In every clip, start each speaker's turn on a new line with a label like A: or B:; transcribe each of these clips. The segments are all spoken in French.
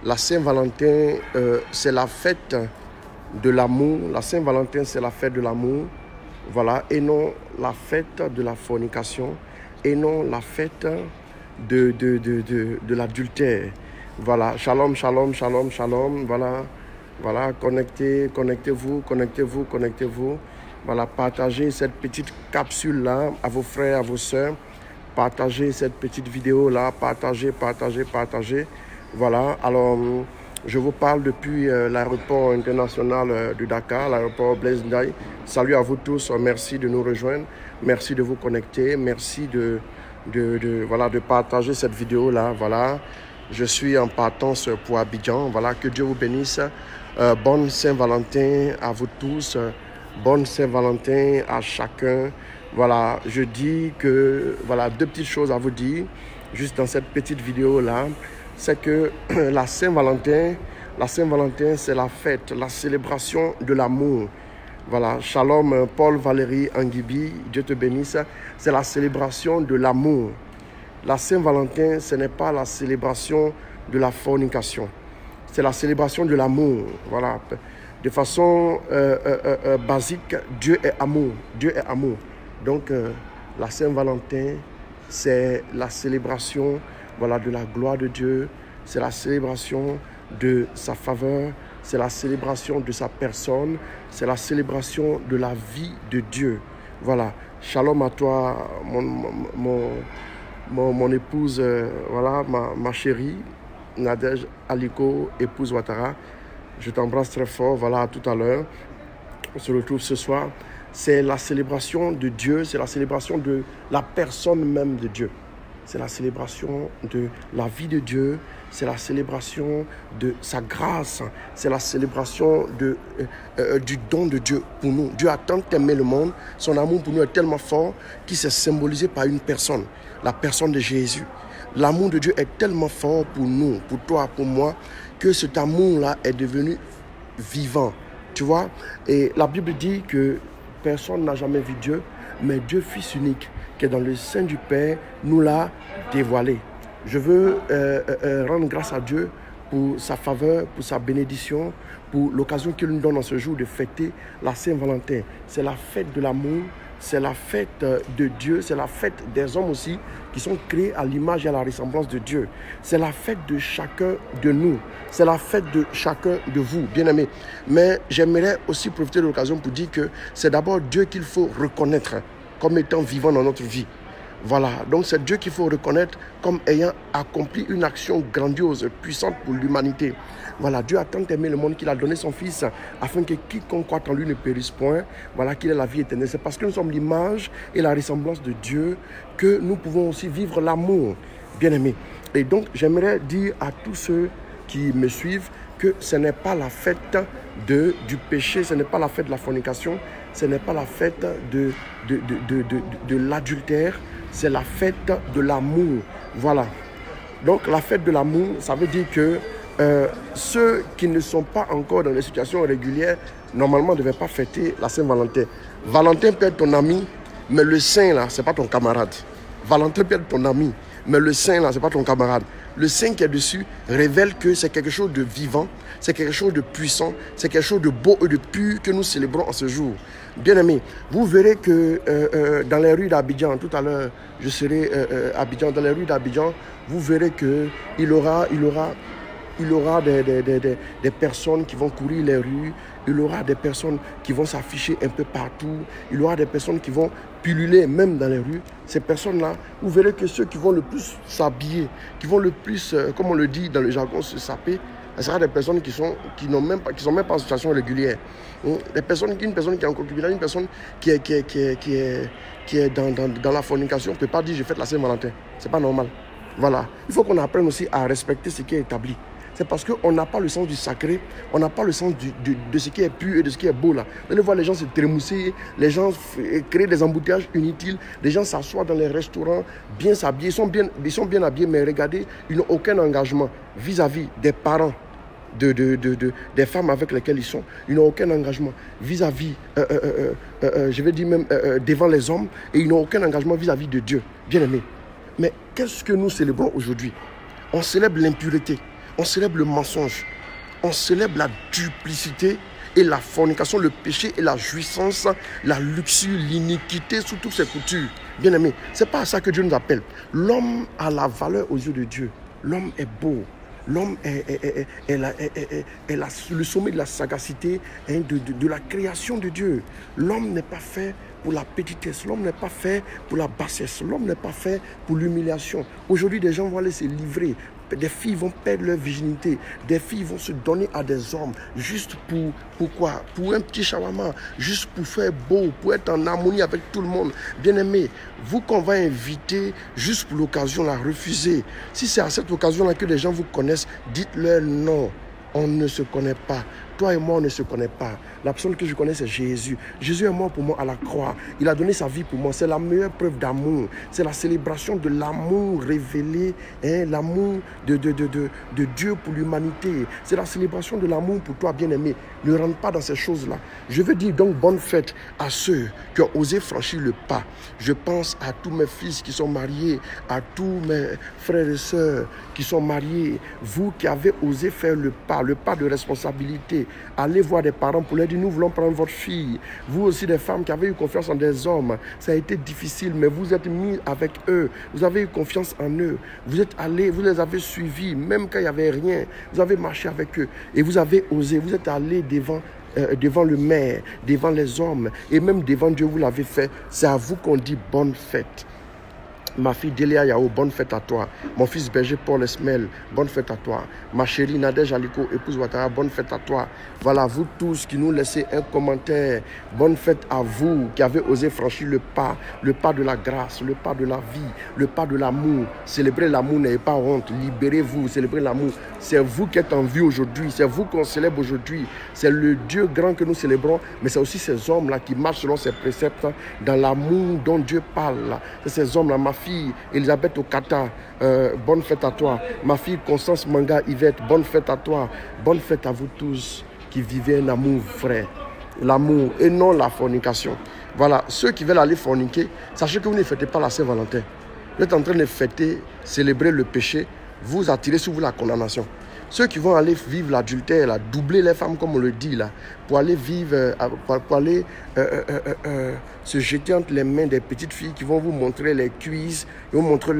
A: La Saint-Valentin, c'est la fête de l'amour. La Saint-Valentin, c'est la fête de l'amour. Voilà, et non la fête de la fornication, et non la fête de l'adultère. Voilà, shalom, shalom, shalom, shalom. Voilà, voilà, connectez-vous. Voilà, partagez cette petite capsule-là à vos frères, à vos sœurs. Partagez cette petite vidéo-là, partagez. Voilà, alors je vous parle depuis l'aéroport international de Dakar, l'aéroport Blaise Ndiaye. Salut à vous tous, merci de nous rejoindre, merci de vous connecter, merci de partager cette vidéo-là. Voilà, je suis en partance pour Abidjan. Voilà, que Dieu vous bénisse. Bonne Saint-Valentin à vous tous, bonne Saint-Valentin à chacun. Voilà, je dis que, voilà, deux petites choses à vous dire, juste dans cette petite vidéo-là. C'est que la Saint-Valentin, c'est la fête, la célébration de l'amour. Voilà, shalom Paul Valérie Anguibi, Dieu te bénisse. C'est la célébration de l'amour. La Saint-Valentin, ce n'est pas la célébration de la fornication. C'est la célébration de l'amour. Voilà, de façon basique, Dieu est amour. Dieu est amour. Donc, la Saint-Valentin, c'est la célébration, voilà, de la gloire de Dieu. C'est la célébration de sa faveur. C'est la célébration de sa personne. C'est la célébration de la vie de Dieu. Voilà. Shalom à toi, mon épouse, voilà, ma chérie, Nadège Aliko, épouse Ouattara. Je t'embrasse très fort. Voilà, à tout à l'heure. On se retrouve ce soir. C'est la célébration de Dieu, c'est la célébration de la personne même de Dieu. C'est la célébration de la vie de Dieu, c'est la célébration de sa grâce, c'est la célébration du don de Dieu pour nous. Dieu a tant aimé le monde, son amour pour nous est tellement fort qu'il s'est symbolisé par une personne, la personne de Jésus. L'amour de Dieu est tellement fort pour nous, pour toi, pour moi, que cet amour-là est devenu vivant. Tu vois, et la Bible dit que personne n'a jamais vu Dieu, mais Dieu, Fils unique, qui est dans le sein du Père, nous l'a dévoilé. Je veux rendre grâce à Dieu pour sa faveur, pour sa bénédiction, pour l'occasion qu'il nous donne en ce jour de fêter la Saint-Valentin. C'est la fête de l'amour, c'est la fête de Dieu, c'est la fête des hommes aussi qui sont créés à l'image et à la ressemblance de Dieu. C'est la fête de chacun de nous, c'est la fête de chacun de vous, bien-aimés. Mais j'aimerais aussi profiter de l'occasion pour dire que c'est d'abord Dieu qu'il faut reconnaître comme étant vivant dans notre vie. Voilà, donc c'est Dieu qu'il faut reconnaître comme ayant accompli une action grandiose, puissante pour l'humanité. Voilà, Dieu a tant aimé le monde qu'il a donné son Fils afin que quiconque croit en lui ne périsse point. Voilà, qu'il ait la vie éternelle. C'est parce que nous sommes l'image et la ressemblance de Dieu que nous pouvons aussi vivre l'amour, bien-aimés. Et donc, j'aimerais dire à tous ceux qui me suivent que ce n'est pas la fête du péché, ce n'est pas la fête de la fornication, ce n'est pas la fête de l'adultère, c'est la fête de l'amour. Voilà. Donc la fête de l'amour, ça veut dire que ceux qui ne sont pas encore dans les situations régulières, normalement ne devaient pas fêter la Saint-Valentin. Valentin peut être ton ami, mais le saint là, c'est pas ton camarade. Valentin peut être ton ami, mais le saint là, c'est pas ton camarade. Le saint qui est dessus révèle que c'est quelque chose de vivant, c'est quelque chose de puissant, c'est quelque chose de beau et de pur que nous célébrons en ce jour. Bien aimés, vous verrez que dans les rues d'Abidjan, tout à l'heure, je serai à Abidjan, dans les rues d'Abidjan, vous verrez qu'il y aura des personnes qui vont courir les rues, il y aura des personnes qui vont s'afficher un peu partout, il y aura des personnes qui vont pulluler même dans les rues. Ces personnes-là, vous verrez que ceux qui vont le plus s'habiller, qui vont le plus, comme on le dit dans le jargon, se saper, ce sera des personnes qui sont même pas en situation régulière. Une personne qui est en concubinage, une personne qui est dans la fornication ne peut pas dire je fête la Saint-Valentin. C'est pas normal. Voilà. Il faut qu'on apprenne aussi à respecter ce qui est établi. C'est parce qu'on n'a pas le sens du sacré, on n'a pas le sens de ce qui est pur et de ce qui est beau là. Vous allez voir les gens se trémousser, les gens créer des embouteillages inutiles, les gens s'assoient dans les restaurants, bien s'habiller, ils sont bien habillés, mais regardez, ils n'ont aucun engagement vis-à-vis des parents, des femmes avec lesquelles ils sont. Ils n'ont aucun engagement vis-à-vis, je vais dire même devant les hommes, et ils n'ont aucun engagement vis-à-vis de Dieu, bien aimé. Mais qu'est-ce que nous célébrons aujourd'hui? On célèbre l'impureté. on célèbre le mensonge, on célèbre la duplicité et la fornication, le péché et la jouissance, la luxure, l'iniquité sous toutes ses coutures. Bien aimé, ce n'est pas à ça que Dieu nous appelle. L'homme a la valeur aux yeux de Dieu. L'homme est beau. L'homme est le sommet de la sagacité, hein, de la création de Dieu. L'homme n'est pas fait pour la petitesse. L'homme n'est pas fait pour la bassesse. L'homme n'est pas fait pour l'humiliation. Aujourd'hui, des gens vont aller se livrer. Des filles vont perdre leur virginité. Des filles vont se donner à des hommes juste pour quoi? Pour un petit shawarma, juste pour faire beau, pour être en harmonie avec tout le monde. Bien aimé, vous qu'on va inviter juste pour l'occasion, la refuser. Si c'est à cette occasion-là que les gens vous connaissent, dites-leur non. On ne se connaît pas. Toi et moi, on ne se connaît pas. La personne que je connais, c'est Jésus. Jésus est mort pour moi à la croix. Il a donné sa vie pour moi. C'est la meilleure preuve d'amour. C'est la célébration de l'amour révélé, hein, l'amour de Dieu pour l'humanité. C'est la célébration de l'amour pour toi, bien-aimé. Ne rentre pas dans ces choses-là. Je veux dire donc bonne fête à ceux qui ont osé franchir le pas. Je pense à tous mes fils qui sont mariés, à tous mes frères et sœurs qui sont mariés. Vous qui avez osé faire le pas de responsabilité. Allez voir des parents pour leur dire, nous voulons prendre votre fille. Vous aussi, des femmes qui avez eu confiance en des hommes. Ça a été difficile, mais vous êtes mis avec eux. Vous avez eu confiance en eux. Vous êtes allés, vous les avez suivis, même quand il n'y avait rien. Vous avez marché avec eux et vous avez osé. Vous êtes allés devant le maire, devant les hommes et même devant Dieu, vous l'avez fait. C'est à vous qu'on dit bonne fête. Ma fille Delia Yao, bonne fête à toi. Mon fils berger Paul Esmel, bonne fête à toi. Ma chérie Nadège Aliko, épouse Ouattara, bonne fête à toi. Voilà, vous tous qui nous laissez un commentaire, bonne fête à vous qui avez osé franchir le pas de la grâce, le pas de la vie, le pas de l'amour. Célébrez l'amour, n'ayez pas honte, libérez-vous, célébrez l'amour. C'est vous qui êtes en vie aujourd'hui, c'est vous qu'on célèbre aujourd'hui. C'est le Dieu grand que nous célébrons, mais c'est aussi ces hommes-là qui marchent selon ses préceptes, dans l'amour dont Dieu parle. C'est ces hommes-là, ma fille Elisabeth Okata, bonne fête à toi. Ma fille Constance Manga Yvette, bonne fête à toi. Bonne fête à vous tous qui vivez un amour vrai. L'amour et non la fornication. Voilà, ceux qui veulent aller forniquer, sachez que vous ne fêtez pas la Saint-Valentin. Vous êtes en train de fêter, célébrer le péché, vous attirez sur vous la condamnation. Ceux qui vont aller vivre l'adultère, doubler les femmes comme on le dit là, pour aller vivre, pour aller se jeter entre les mains des petites filles qui vont vous montrer les cuisses, ils vont montrer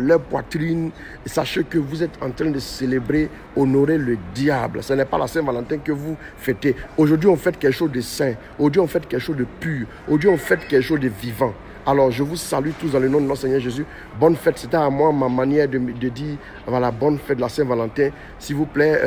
A: leur poitrine. Et sachez que vous êtes en train de célébrer, honorer le diable. Ce n'est pas la Saint-Valentin que vous fêtez. Aujourd'hui, on fête quelque chose de saint. Aujourd'hui, on fête quelque chose de pur. Aujourd'hui, on fête quelque chose de vivant. Alors, je vous salue tous dans le nom de notre Seigneur Jésus. Bonne fête. C'était à moi ma manière de dire, voilà, bonne fête de la Saint-Valentin. S'il vous plaît,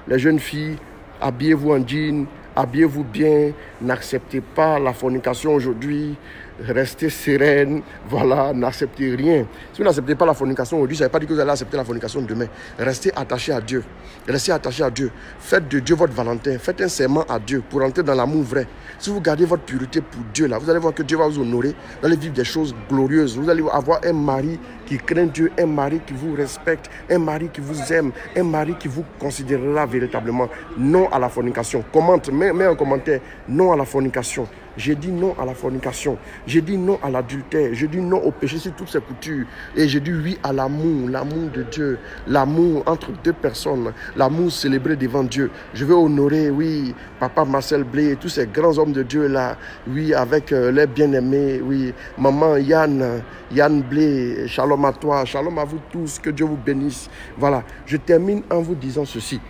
A: les jeunes filles, habillez-vous en jean, habillez-vous bien. N'acceptez pas la fornication aujourd'hui. Restez sereine, voilà, n'acceptez rien. Si vous n'acceptez pas la fornication aujourd'hui, ça ne veut pas dire que vous allez accepter la fornication demain. Restez attachés à Dieu. Restez attachés à Dieu. Faites de Dieu votre Valentin. Faites un serment à Dieu pour entrer dans l'amour vrai. Si vous gardez votre pureté pour Dieu, là, vous allez voir que Dieu va vous honorer. Vous allez vivre des choses glorieuses. Vous allez avoir un mari qui craint Dieu, un mari qui vous respecte, un mari qui vous aime, un mari qui vous considérera véritablement. Non à la fornication. Commente, mets un commentaire. Non à la fornication. J'ai dit non à la fornication. J'ai dit non à l'adultère. J'ai dit non au péché sur toutes ses coutures. Et j'ai dit oui à l'amour, l'amour de Dieu, l'amour entre deux personnes, l'amour célébré devant Dieu. Je veux honorer, oui, Papa Marcel Blé, tous ces grands hommes de Dieu là, oui, avec les bien-aimés, oui, Maman Yann Blé, shalom à toi, shalom à vous tous, que Dieu vous bénisse. Voilà, je termine en vous disant ceci.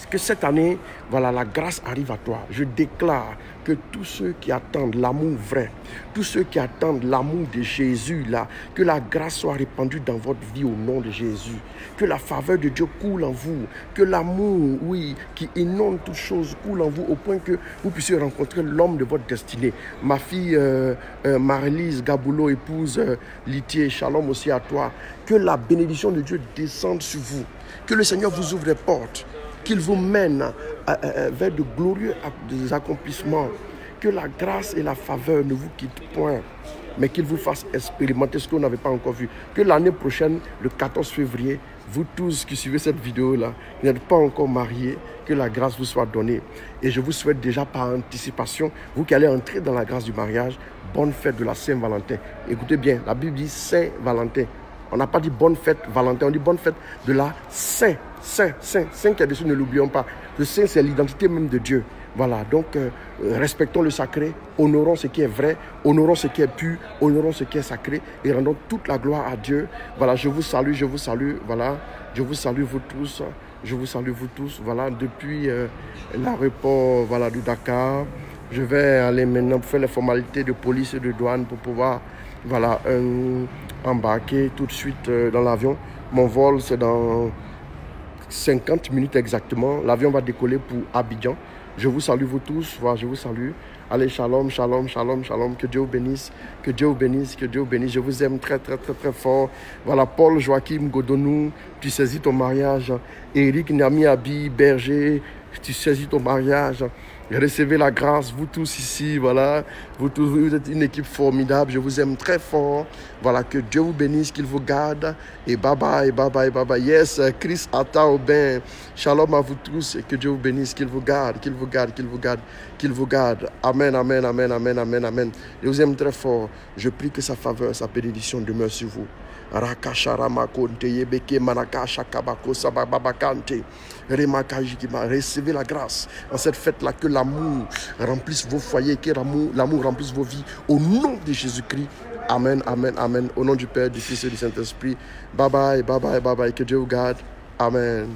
A: Que cette année, voilà, la grâce arrive à toi. Je déclare que tous ceux qui attendent l'amour vrai, tous ceux qui attendent l'amour de Jésus, là, que la grâce soit répandue dans votre vie au nom de Jésus. Que la faveur de Dieu coule en vous. Que l'amour, oui, qui inonde toutes choses, coule en vous au point que vous puissiez rencontrer l'homme de votre destinée. Ma fille Marie-Lise Gaboulot, épouse Litier, shalom aussi à toi. Que la bénédiction de Dieu descende sur vous. Que le Seigneur vous ouvre les portes. Qu'il vous mène vers de glorieux accomplissements. Que la grâce et la faveur ne vous quittent point, mais qu'il vous fasse expérimenter ce que vous n'avez pas encore vu. Que l'année prochaine, le 14 février, vous tous qui suivez cette vidéo-là, qui n'êtes pas encore mariés, que la grâce vous soit donnée. Et je vous souhaite déjà par anticipation, vous qui allez entrer dans la grâce du mariage, bonne fête de la Saint-Valentin. Écoutez bien, la Bible dit Saint-Valentin. On n'a pas dit bonne fête Valentin, on dit bonne fête de la Saint. Saint qui est dessus, ne l'oublions pas. Le Saint, c'est l'identité même de Dieu. Voilà, donc respectons le sacré, honorons ce qui est vrai, honorons ce qui est pur, honorons ce qui est sacré et rendons toute la gloire à Dieu. Voilà, je vous salue, voilà, je vous salue vous tous, voilà, depuis l'aéroport, voilà, du Dakar. Je vais aller maintenant faire les formalités de police et de douane pour pouvoir, voilà, embarquer tout de suite dans l'avion. Mon vol, c'est dans 50 minutes exactement. L'avion va décoller pour Abidjan. Je vous salue vous tous, voilà, je vous salue. Allez, shalom, shalom, shalom, shalom. Que Dieu vous bénisse, que Dieu vous bénisse, que Dieu vous bénisse. Je vous aime très, très, très, très fort. Voilà, Paul Joachim Godonou, tu saisis ton mariage. Eric Nami Abi Berger, tu saisis ton mariage. Recevez la grâce, vous tous ici, voilà. Vous tous, vous êtes une équipe formidable. Je vous aime très fort. Voilà, que Dieu vous bénisse, qu'il vous garde. Et bye bye, bye bye, bye bye. Yes, Chris Atta Aubin. Shalom à vous tous et que Dieu vous bénisse, qu'il vous garde, qu'il vous garde, qu'il vous garde, qu'il vous garde. Amen, amen, amen, amen, amen, amen. Je vous aime très fort. Je prie que sa faveur, sa bénédiction demeure sur vous. Recevez la grâce en cette fête-là, que l'amour remplisse vos foyers, que l'amour remplisse vos vies. Au nom de Jésus-Christ. Amen, amen, amen. Au nom du Père, du Fils et du Saint-Esprit. Bye bye, bye bye, bye bye. Que Dieu vous garde. Amen.